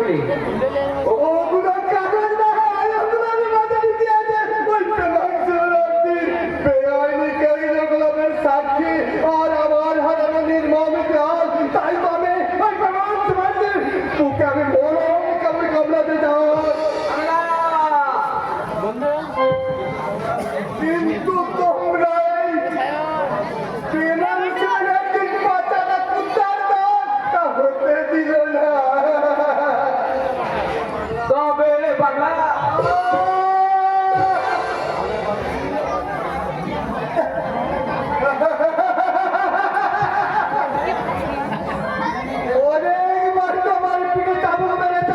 কি ও গুলো কাগজ না হয় আমি বাজারে দিয়ে দে ওই পেনাঞ্চলটির বেআইনি কার্যকলাপের সাক্ষী আর আমার হারানো নির্মম ইতিহাস তাই তবে ওই পেনাঞ্চলটির বুকে আমি মরম কামড়ে কামড়াতে যাও কিন্তু তোমরা পেনাঞ্চলটির পাতাটা কুত্তার দাঁত তা হতে দিল না তবে রে পাগলা অনেকবার তোমার পিঠে চাবুক মেরেছ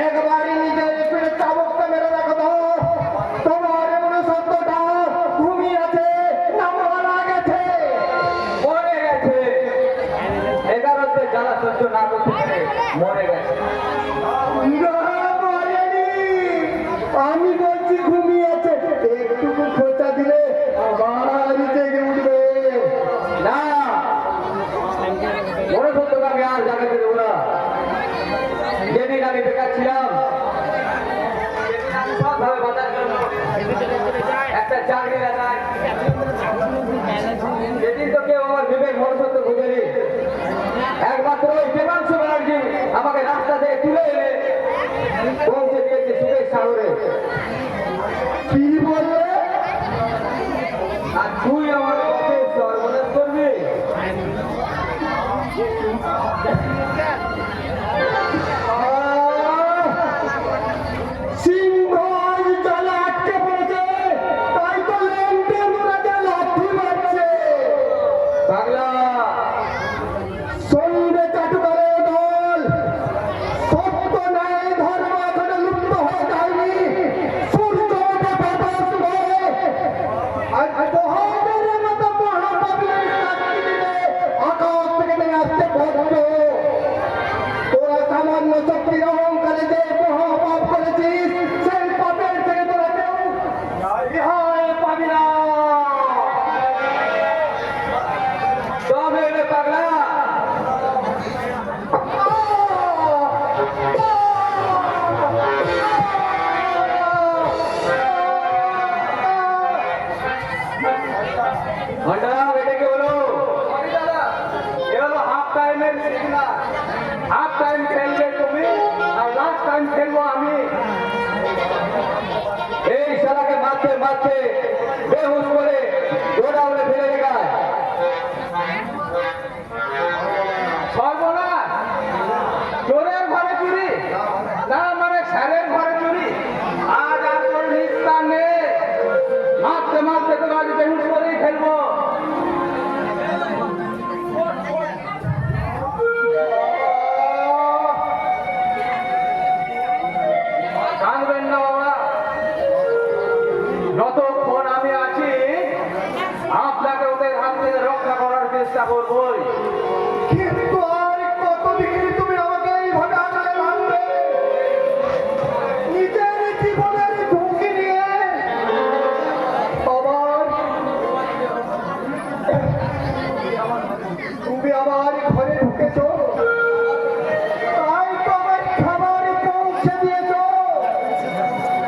একবারই নিজের পিঠে চাবুকটা মেরে রাখো তো তোমার এমন সত্যটা ঘুমিয়ে আছে না মারা গেছে মরে গেছে 11তে জ্বালা সহ্য না করতে পেরে মরে গেছে না, মরেনি। আমি বলছি ঘুমিয়ে আছে একটুকু খোঁচা দিলে আবার জেগে উঠবে না মনে সত্যকে আমি আর জানাতে দেবো না যেদিন আমি বেকার ছিলাম সেদিন আমি সৎভাবে বাঁচার জন্য একটা চাকরি দেখায় যেদিন তো কেউ আমার বিবেক মনুষ্যত্ব বুঝেনি একমাত্র ওই দেবাংশু ব্যানার্জি আমাকে রাস্তা থেকে তুলে এনে পৌঁছে দিয়েছে সুরেশ সাগরে কি বলবে আর তুই আমার পক্ষে সর্বনাশ করবি সিংহ আজ জলে আটকে পড়েছে তাই তো লেন্টে মুরাদে লাঠি মারছে পাগলা সন্ধ্যে চাটুকারের দল সত্য ন্যায় ধর্ম এখনো লুপ্ত হয়ে যায়নি সূর্য ওঠে বাতাস বয়ে আর তোহাদের মতো মহাপাপীর সাক্ষী দিলে আকাশ থেকে নেমে আসছে বজ্র তোরা সামান্য শক্তির অহংকারে যে মহাপাপ করেছিস সেই পাপের থেকে তোরা কেউ রেহাই পাবি না তবে রে পাগলা ঘন্টা এটা কি হলো এ হলো হাফ টাইমের সিগনাল হাফ টাইম খেলবে তুমি আর লাস্ট টাইম খেলবো আমি এই শালাকে মারতে মারতে বেহুশ করে গোডাউনে ফেলে রেখায় সর্বনাশ চোরের ঘরে চুরি না মানে স্যারের ঘরে চুরি আজ আর তোর নিস্তার নেই মারতে মারতে তো আজ বেহুশ করেই ফেলবো কাঁদবেন না বাবা যতক্ষণ আমি আছি আপনাকে ওদের হাত থেকে রক্ষা করার চেষ্টা করবোই কিন্তু আর কতদিন তুমি আমাকে এইভাবে আঁকড়ে রাখবে নিজের জীবনের ঝুঁকি নিয়ে আবার তুমি আমার ঘরে ঢুকেছো তাই তো আমার খাবার পৌঁছে দিয়েছো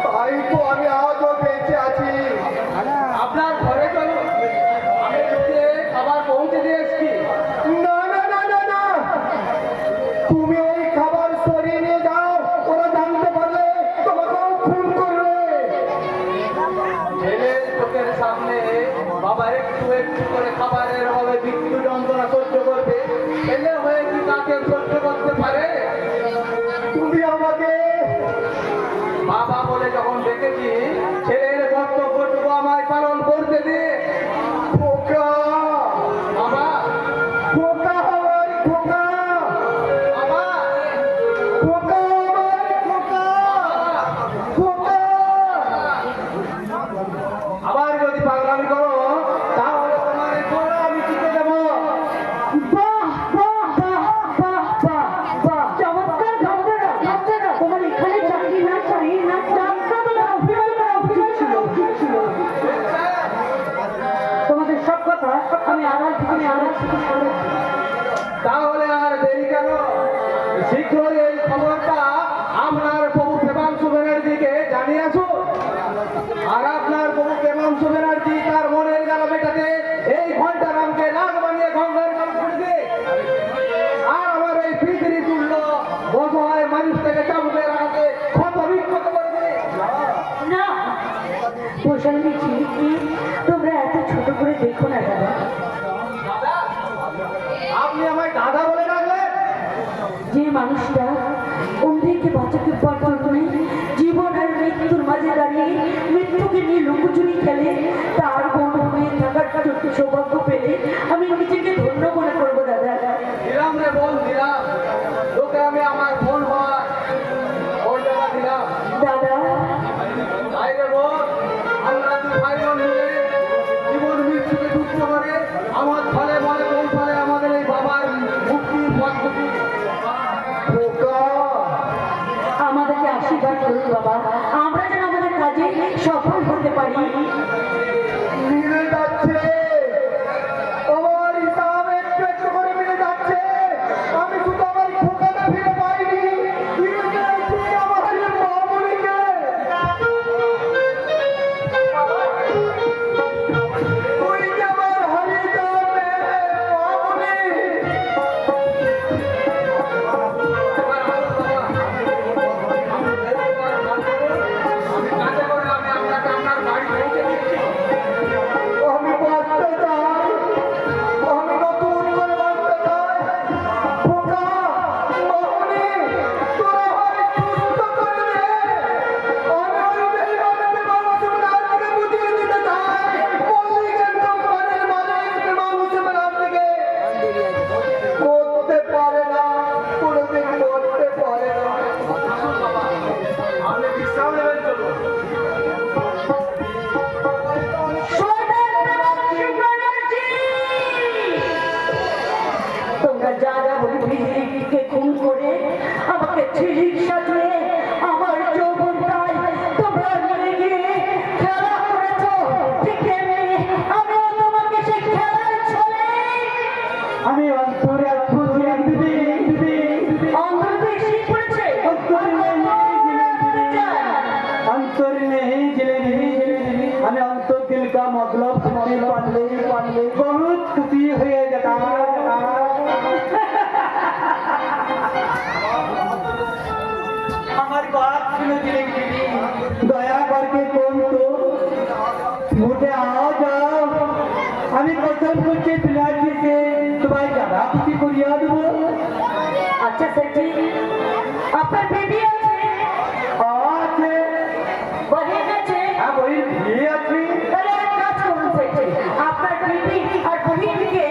তাই তো আমি আজও বেঁচে আছি আপনার ঘরে চলুন আমি ঢুকে খাবার পৌঁছে দিয়ে এসছি না না না না না তুমি ওই খাবার সরিয়ে নিয়ে যাও ওরা জানতে পারলে তোমাকেও খুন করবে ছেলের চোখের সামনে বাবা একটু একটু করে খাবারের অভাবে মৃত্যু যন্ত্রণা সহ্য করবে ছেলে হয়ে কি তাকে সহ্য করতে পারে তুমি আমাকে বাবা বলে যখন দেখেছি ছেলের কর্তব্যটুকু আমায় পালন করতে দে খোকা বাবা খোকা আমার খোকা বাবা খোকা আমার খোকা খোকা আবার যদি পাগলামি করো তাহলে তোমার ঘোড়া আমি টিকে দেবো বাহ বাহ বাহ বাহ বাহ বাহ চমৎকার ঘটনা তোমার এখানে চাকরি না চাই না চাকরা বলে অভিনয় করা উচিত ছিল তোমাদের সব কথা আমি আড়াল থেকে শুনেছি তাহলে আর দেরি কেন শীঘ্রই এই খবরটা আপনার প্রভু দেবাংশু ব্যানার্জিকে জানিয়ে আসুন। আর আপনার প্রভু দেবাংশু ব্যানার্জি তার মনের গেল মেটাতে এই ঘন্টারামকে নাক বানিয়ে গঙ্গার জল ছুটবে। আর আমার এই পৃথিবী তুল্য বসহায় মানুষটাকে চাবুকে রাখাতে ক্ষত বিক্ষত করবে। না প্রশান্তি ঝিলিককে তোমরা এত ছোট করে দেখো না দাদা। দাদা, আপনি আমায় দাদা বলে ডাকলেন? যে মানুষটা অন্যকে বাঁচাতে পারত না, জীবন আর মৃত্যুর মাঝে দাঁড়িয়ে মৃত্যুকে নিয়ে লুকোচুরি খেলে, তার বড় হয়ে থাকার ছোট্ট সৌভাগ্য পেলে আমি নিজেকে ধন্য মনে করবো দাদা। দিলাম রে বোন, দিলাম তোকে আমি আমার বোন হওয়ার ওর টাকা দিলাম। দাদা তাই রে বোন, আমরা দুই ভাই বোন মিলে জীবন মৃত্যুকে যুক্ত করে আমার ফলে বলে কোন ফলে আমাদের এই বাবার মুক্তির পদ্ধতি। আমাদেরকে আশীর্বাদ করুন বাবা, আমরা যেন আমাদের কাজে সফল হতে পারি। মিলে যাচ্ছে, আমার হিসাব একটু একটু করে মিলে যাচ্ছে। আমি শুধু আমার খোকাটা ফিরে পাইনি, ফিরে পেয়েছি আমার মামুনিকে। তুই যে আমার হারিয়ে যাওয়া মেয়ে, মামুনি। আমি কাজে করে আমি আপনাকে আপনার বাড়ি পৌঁছে দিচ্ছি। আমি বাঁচতে চাই, আমি নতুন করে বাঁচতে চাই। খোকা, মামুনি, তোরা হয় সুস্থ করে দে। আমি ওই বেঈমানকে মানুষের নামকে বুঝিয়ে দিতে চাই। মল্লিকের কোম্পানির মালিক মানুষের নামকে করতে পারে না, কোনোদিন করতে পারে না। আসুন বাবা, আপনি বিশ্রাম নেবেন চলুন। তোমরা যা যা বলি ঝিলিককে খুন করে আমাকে ঝিলিক সাজিয়ে আমার যৌবনটাই তোমরা নিয়ে গিয়ে খেলা করেছ, ঠিক তেমনি আমিও তোমাকে সে খেলার ছলে আমি অন্তরে অন্তর বেশি পড়েছে। अंतर नहीं जिलेबी, हमें अंतर दिल का मतलब तुम्हारे पाले बहुत खुशी हुए जता। हमारी बात सुनो जिलेबी, दया करके कौन तो मुझे आओ जाओ। हमें कसम करके पिलाची से तुम्हारी ज्यादा खुशी को याद हो। আচ্ছা সেটি আপনার বেবি আছে, आज বহি গেছে, अब वही भी अच्छी তাহলে এক কাজ করুন সেটি আপনার বেবি আর বহিনকে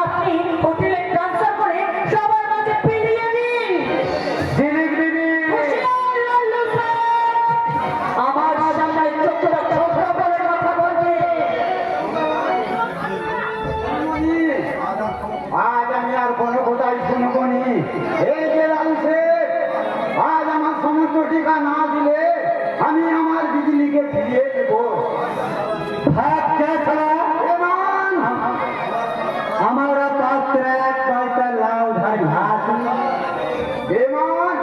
আপনি হোটেলে ট্রান্সফার করে সবার মাঝে ফিরিয়ে দিন। जिलेबी আমার সামনে চোখটা ছোট করে কথা বলবে। আজ আমি আর কোনো কোথায় শুনবো নি। এই যে লালু শেখ, আজ আমার সমস্ত টিকা না দিলে আমি আমার বিজলিকে ফিরিয়ে দেব। हमारा पास ट्रैक पैसा लाओ उधर घास बेमान।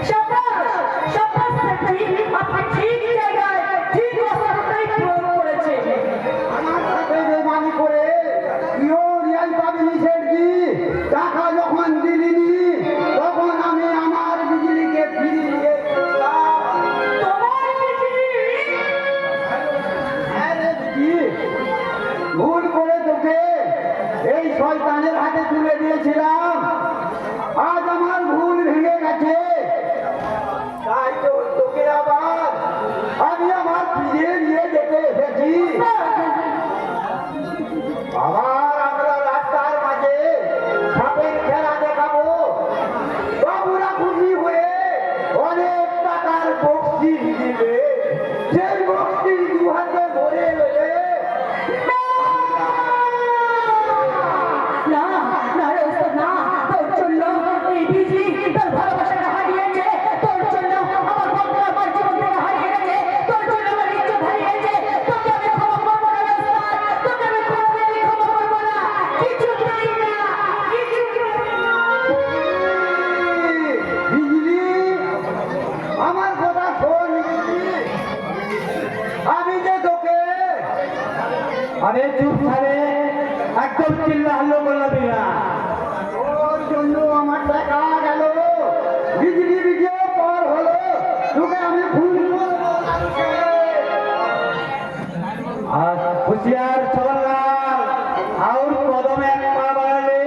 শাবাশ শাবাশ সেটি আপনি ঠিক জায়গায় ঠিক অবস্থায় প্রয়োগ করেছেন। আমার সাথে বেমানি করে কেউ রিয়াল পাবিনি শেঠজি। টাকা যখন দিলিনি তখন আমি আমার বিজলিকে ফিরিয়ে দিলাম। তোমার বিজলি হ্যাঁ রে দিদি, ভুল করে তোকে এই শয়তানের হাতে তুলে দিয়েছিলাম। আজ আমার ভুল ভেঙে গেছে, তাই তো তোকে আবার আমি আমার ফিরিয়ে নিয়ে যেতে এসেছি। আবার আমরা রাস্তার মাঝে সাপের খেলা দেখাবো। বাবুরা খুশি হয়ে অনেক টাকার বকশিস দিবে। সেই বকশিস দু হাতে ভরে নেবে। না না রে ওস্তাদ না, তোর জন্য এই বিজলি তোর ভালোবাসাটা হারিয়েছে, তোর জন্য আমার বন্ধু আমার জীবন থেকে হারিয়ে গেছে, তোর জন্য আমার ইজ্জত হারিয়েছে। তোকে আমি ক্ষমা করবো না রে ওস্তাদ, তোকে আমি কোনোদিনই ক্ষমা করবো না, কিছুতেই না, কিছুতেই না। চুপ থাকবে, একদম চিল্লা হাল্লো করলাবি না। ওর জন্য আমার টাকা গেল, বিজলি বিজে পর হলো, তোকে আমি ভুল করবো কালকে। আর হুঁশিয়ার ছবললাল, আর কদম এক পা বাড়ালে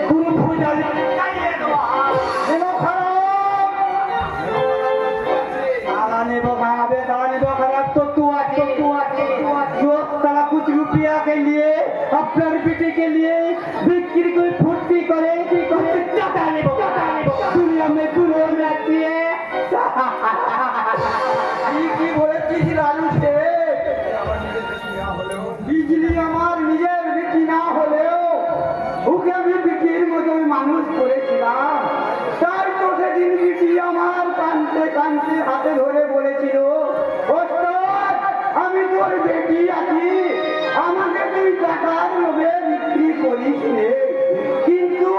পুরো ভুজালি কাটিয়ে দেবো। এলো খারাপ, ताला नेबो खाबे, ताला नेबो खराब तो तू आज जो साला कुछ रुपया के लिए अपने बेटे के लिए बिक्री कोई फुर्ती करे चाटा नेबो दुनिया में गुरु रहती है। কি বলেছিস লালু শেখ? বিজলি আমার নিজের বিক্রি না হলেও ওকে আমি বিক্রির মতো মানুষ করেছিলাম। তাই তো সেদিন বিক্রি আমার কানতে কানতে হাতে ধরে বলেছিল, ওস্তাদ, আমি তোর বেটি আছি, আমাকে তুই টাকার লোভে বিক্রি করিস নে। কিন্তু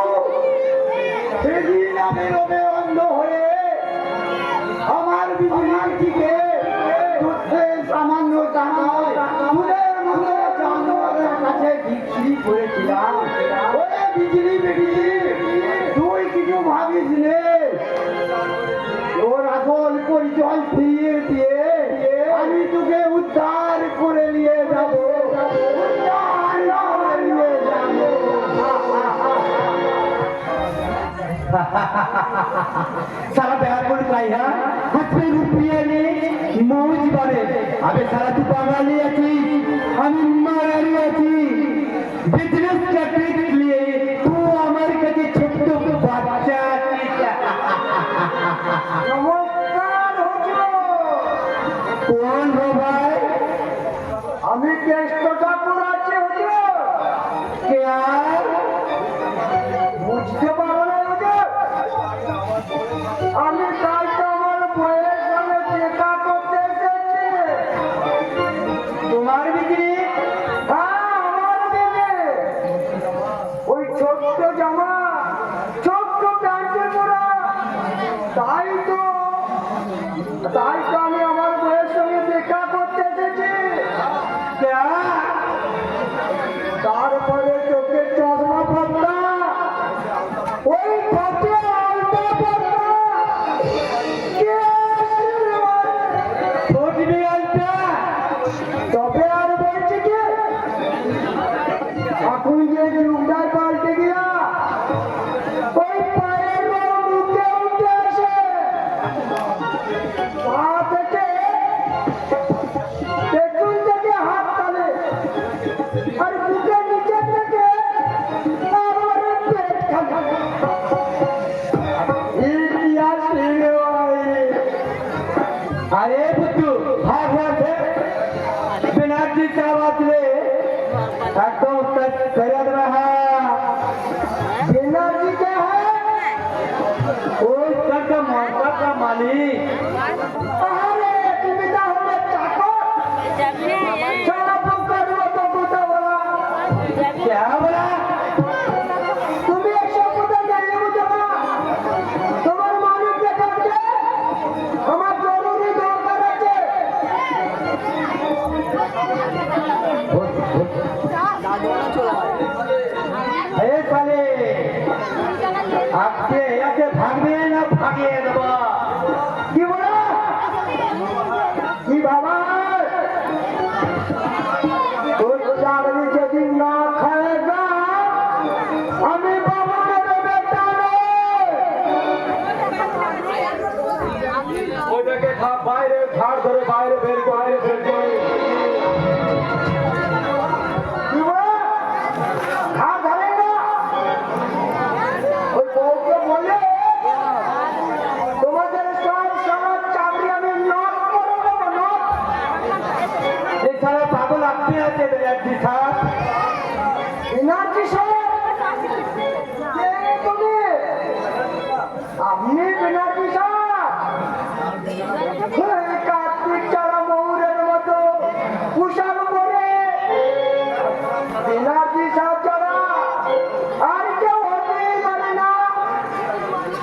সেদিন আমি লোভে অন্ধ হয়ে আমার বিজলিটিকে দুধে সামান্য টাকায় দুধের মতো জানোয়ারের কাছে বিক্রি করেছিলাম। ওরে বিজলি বেটি, তুই কিছু ভাবিস নে, তোর আসল পরিচয় ফিরিয়ে দিয়ে আমি তোকে উদ্ধার করে নিয়ে যাবো, উদ্ধার করে নিয়ে যাবো। साला प्यार बोल पाई है हाथ में रुपया ने मौज बारे अबे साला तू बांगाली आची हम मारारी आची बिजनेस करने के लिए तू हमारे कभी छोटो बच्चा নমস্কার হুজুর, कौन हो भाई আমি কেষ্ট ঠাকুর আছি হুজুর। क्या বুঝতে পারো না হুজুর? আমি তাই তো আমার বইয়ের সঙ্গে দেখা করতে এসেছি। तुम्हारी बिजली হ্যাঁ, আমার দিকে ওই ছোট্ট জামা, ছোট্ট প্যান্টে পরা, তাই তো আমি আমার বইয়ের সঙ্গে দেখা করতে এসেছি। क्या তারপরে চোখের চশমা পড়তা, ওই ঠোঁটে আলতা পড়তা, छोट भी आलता তবে আর বলছি কি, এখন যে যুগটাই পাল্টে গিয়া, ওই পায়ের বড় মুখে উঠে আসে, পা থেকে পেছন থেকে হাত টানে, আর বুকের নিচে থেকে তারপরে পেট খাবে। ইতিহাস লিখে ভাই। अरे बुद्धू भाग भाग से बिना जी का बात ले एकदम तक कर रहा बेनर्जी क्या है? ओ का मौका का मालिक अरे तुम्ही तर होते चाकर, चला पकड तो कुठं बोला, क्या बोला तुम्ही एक शब्द नाही मुझे ना, तुम्हारे मालिक के करके हमार जरूरी दौर करायचे। अरे साले आपके ऐसे भागने ना भागे दबा কি বলা? কি বাবা? তোর চাকরি যেদিন না খায়গা, আমি বাবুনের বেটা নই। ওটাকে বাইরে ঘাড় ধরে বাইরে বের করে কি বলা? ঘা ধরে না? ওই বউকে বলে তোমাদের সব সমাজ চাকরি আমি নট করে দেবো, নট। এই সারা পাগল আপনি আছে বেরাজি সাহেব এনার্জি সাহেব, কে তুমি? আপনি বেনার্জি সাহেব? ওই কার্তিক ছাড়া ময়ূরের মতো পোশাক পরে বেনার্জি সাহেব ছাড়া আর কেউ হতেই পারে না।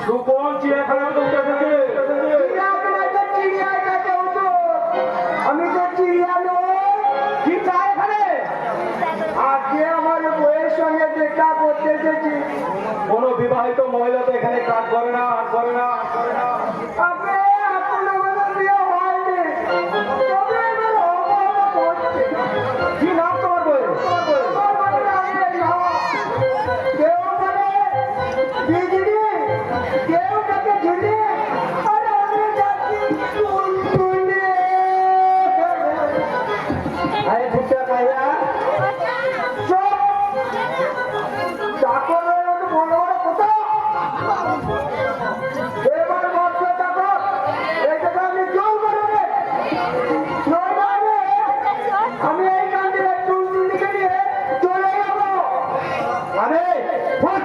तू कौन चिड़ियाखाना में उठे थे চিড়িয়াখানায় তো চিড়িয়ায় থাকে হতো, আমি তো চিড়িয়া নই। কি চায় এখানে? এসেছি। কোনো বিবাহিত মহিলা তো এখানে কাজ করে না। আপনি আমাদের বিয়ে হয়নি, তবে এবার অভাব করছে। কি নাম তোমার বই? আমার বাড়ির আগে নাও। কেউ বলে দিদি, কেউ ডাকে ঝিলি, আর আমি ডাকি টুনটুনি। আরে ফুটা কাইয়া চুপ! চাকরের মতো বড় বড় কথা। এবার বর্ষা চাকর, এটাকে আমি জোর করে দে। নইলে আমি এই কান্দিরে টুনটুনিকে নিয়ে চলে যাবো। আরে ফুট!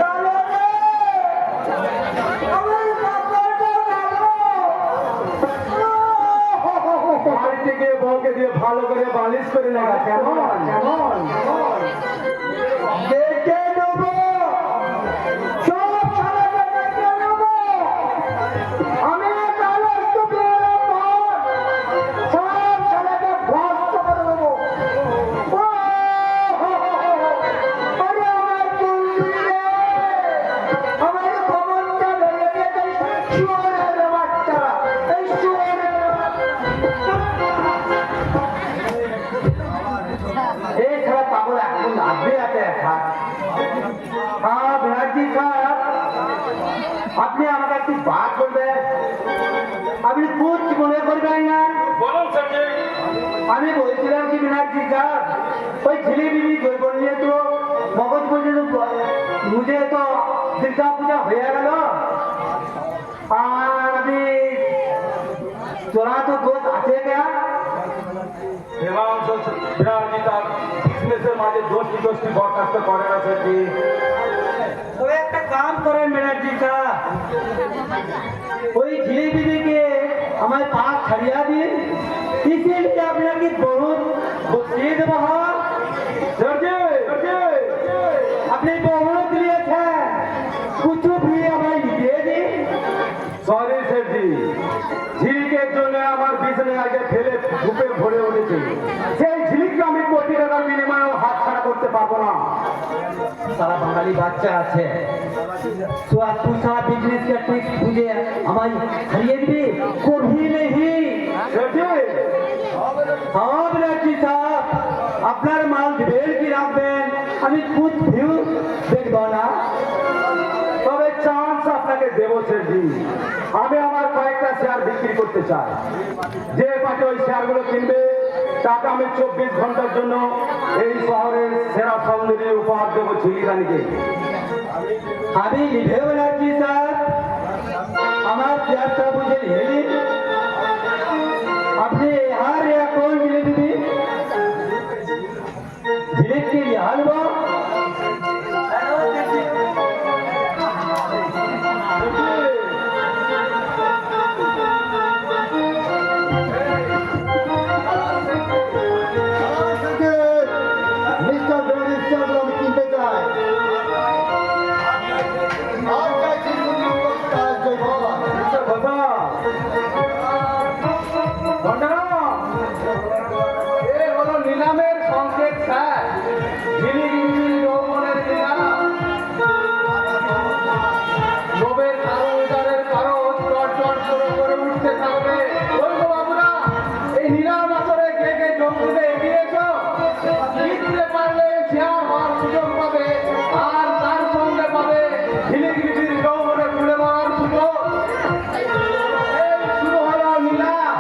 গেলো রে! আমার চাকরটা গেলো। বাড়িতে গিয়ে বউকে দিয়ে ভালো করে বালিশ করে লাগা। কেমন ডেকে নেবো, সব শালাকে ডেকে নেবো। আমি কাল একটু বেরোনোর পর সব শালাকে ভস্ম করে দেবো। ও, আরে আমার টুনটুনি রে, আমার খবরটা ভেঙে দিয়েছে এই শুয়োরের বাচ্চারা, এই শুয়োরের এই সারা পাগল এখন আগে আছে এখন। হ্যাঁ ব্যানার্জি সাহেব, আপনি আমাকে একটি বাদ বলবেন? আপনি কুছ মনে করবেন না। বলুন স্যারজি। আমি বলছিলাম কি ব্যানার্জি সাহেব, ওই ঝিলি বিলি জৈব নিয়ে তো মগজ পর্যন্ত মুঝে তো দুর্গা পূজা হয়ে গেল, আর আমি তোরা তো দোষ আছে क्या? হিমাংশু ব্যানার্জি তার বিজনেসের মাঝে দোষী বরখাস্ত করে না স্যারজি। তো একটা কাম করেন ব্যানার্জি সাহেব, ওই ঝিলি বিলিকে আমার পাস ছাড়িয়া দিন, इसीलिए আপনাকে বহুত বসিয়ে দেবো। স্যারজি, আপনি বহুত দিয়েছেন, कुछ भी আমায় দিয়ে দিন। সরি স্যারজি, ঝিলিকের জন্য আমার বিজনেস আগে ফেলে ধূপে ভরে উঠেছে। সেই ঝিলিককে আমি কোটি টাকার বিনিময়ে হাত ছাড়া করতে পারবো না। সারা বাঙালি বাচ্চা আছে, তো আর তুই সারা বিজনেস का ट्रिक বুঝে আমায় হারিয়ে দিবি? কবি नहीं। স্যারজি, हाँ ব্যানার্জি সাহেব, আপনার মাল দিবেন কি রাখবেন আমি কুछ भी দেখবো না। তবে চান্স আপনাকে দেবো স্যারজি। আমি আমার কয়েকটা শেয়ার বিক্রি করতে চাই। যে পার্টি ওই শেয়ারগুলো কিনবে তাকে আমি 24 ঘন্টার জন্য এই শহরের সেরা সৌন্দর্য উপহার দেবো ঝিলি রানীকে। আমি লিখে ব্যানার্জি সাহেব, আমার চেয়ারটা বুঝে নিয়ে আপনি আর এখন মিলে দিবি ঝিলিককে নিয়ে আনবো। মিস্টার ব্যানার্জি সাহেব, আমি কিনতে চাই। আর চাইছি কাজ জয় বাবা। কথা ভণ্ডারা, এ হলো নিলামের সংকেত স্যার, ঝিলিগিরি যৌবনের নিলাম। লোভের কারণের কারণ চট করে উঠতে থাকবে। ওই গো বাবুরা, এই নিলাম আসরে কে কে যোগ দিতে এগিয়েছ? জিততে পারলে শেয়ার হওয়ার সুযোগ পাবে, আর তার সঙ্গে পাবে ঝিলিগিরির যৌবনে ঘুরে মারার সুযোগ। এই শুরু হলো নিলাম।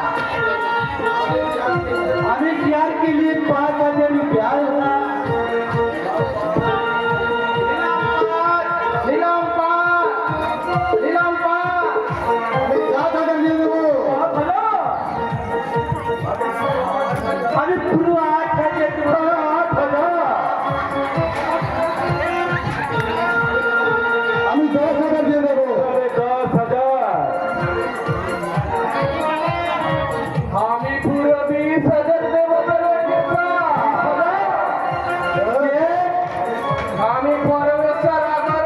अभी शेयर के लिए 5,000 रुपया আমি 7,000 নিয়ে নেবো। अभी पुरु 8,000 আমি 10,000 দিয়ে দেবো। 10,000। আমি পুরো 20,000 দেবো। আমি পরের বছর আবার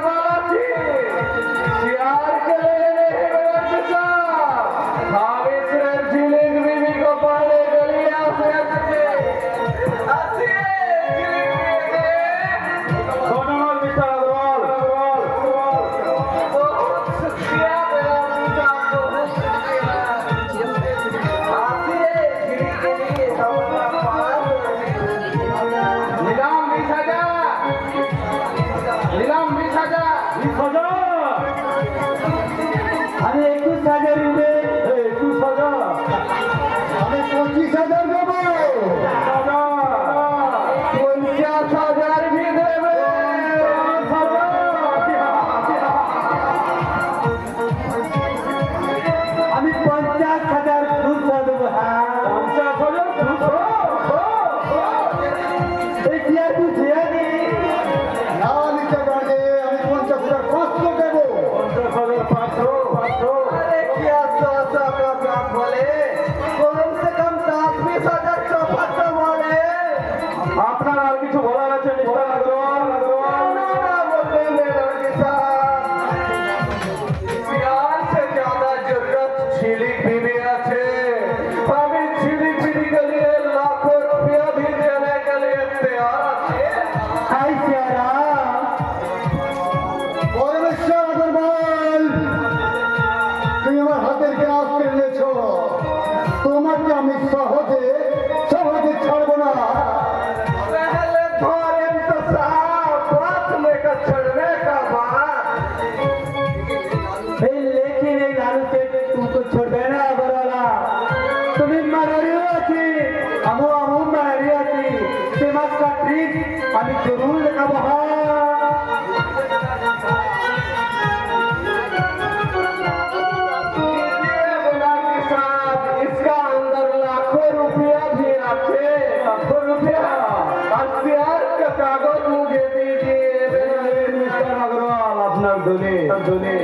दुने दुने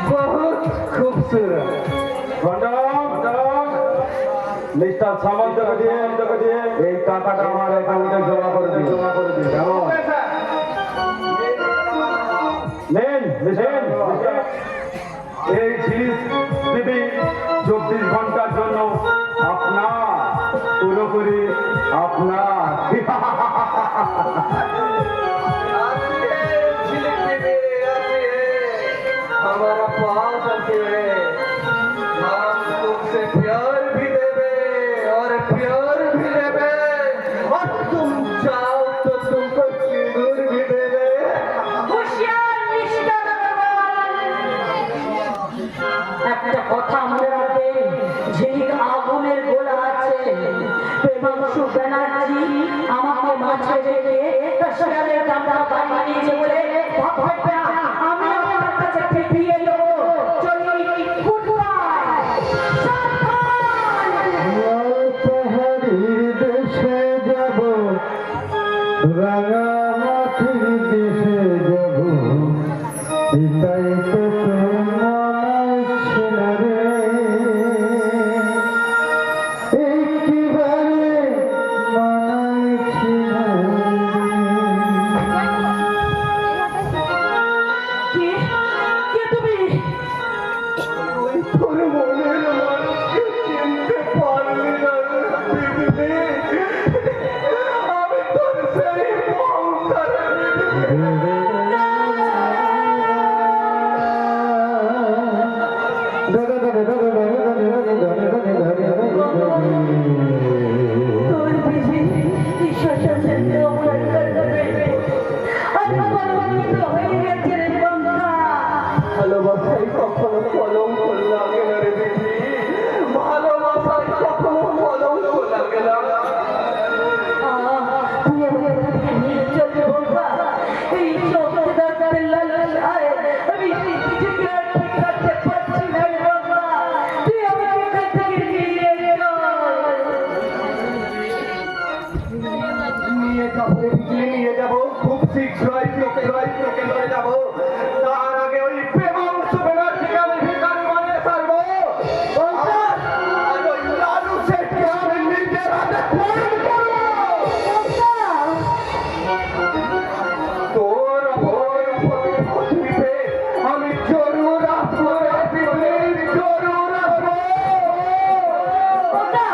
बहुत खूबसूरत। মিস্টার সামন্তকে দিয়ে এই টাকাটা আমার অ্যাকাউন্টে জমা করে দিন কেমন? নেন নেন এই জিনিস দিবি 24 ঘন্টার জন্য আপনার পুরোপুরি আপনার हमारा पास आके हम तुमसे प्यार भी देवे और प्यार भी देवे और तुम चाहो तो तुमको सिंदूर भी देवे। হুঁশিয়ার মিস্টার अग्रवाल, একটা কথা মনে রাখবেন, ঝিলিক আগুনের গোলা আছে। প্রেমাংশু ব্যানার্জি আমাকে মাঝে রেখে তার শেয়ারের দামটা বাড়িয়ে দিয়েছে বলে ভাববে না আমি আপনার কাছে ফিরিয়ে দেবো। চলি, গুড বাই। পাহাড়ির দেশে যাব, রাঙামাটির দেশে যাব, এটাই তো মানাইছে না রে। একেবারে মানাইছে না রে। কে তুমি? তোর মনের মানুষকে চিনতে পারলি না রে দিদি। আমি তোর সেই অহংকারের দিদি। তোর বিধি ঈশ্বরের অপরাধ করবে। আমি পরবর্তীত হয়ে গেছে রে বন্ধা। ভালোবাসায় কখনো কলঙ্ক লাগে না রে দিদি। ভালোবাসায় কখনো কলঙ্ক লাগে না। তুই আমাকে এখানে নিয়ে চলে বলবা। এই চোখের লালায় আমি নিজেকে আর ঠিক রাখতে পারছি না রে বাবা। তুই আমাকে এখান থেকে নিয়ে চল। নিয়ে যাবো দিদি, নিয়ে যাবো খুব শীঘ্রই তোকে নিয়ে যাবো। তার আগে ওই প্রেমাংশু ব্যানার্জিকে আমি ভিখারি বানিয়ে ছাড়বো। আর ওই লালু শেঠকে আমি নিজের হাতে খুন করবো। তোর ওপর পৃথিবীতে আমি জরুর আসবো রে দিদি, জরুর আসবো। ওটা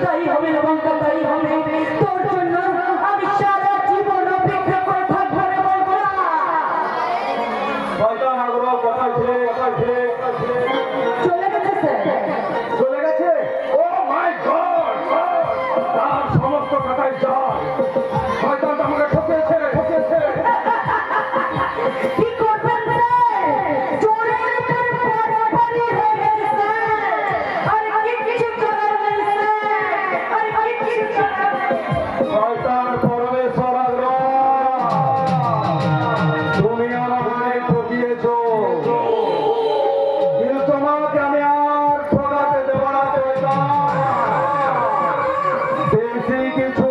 তাই হবে লবঙ্কা, তাই হবে। তোর জন্য আমি সারা জীবন অপেক্ষা করে থাকবো রে বলবা। শয়তান আগ্রহ কোথায় ছিলে চলে গেছে স্যার। চলে গেছে। ও মাই গড, তার সমস্ত কথাই যায়। শয়তান তো আমাকে ঠকিয়েছে। কি করবেন স্যার? চোরের উপর পড়াপড়ি হয়ে গেছে স্যার। আর কিছু করার নেই স্যার, আর কিছু করার নেই। শয়তান পরমেশ্বর আগ্রহ, তুমি আমাকে ঠকিয়েছো, কিন্তু তোমাকে আমি আর ঠকাতে দেব না শয়তান। বেশি কিছু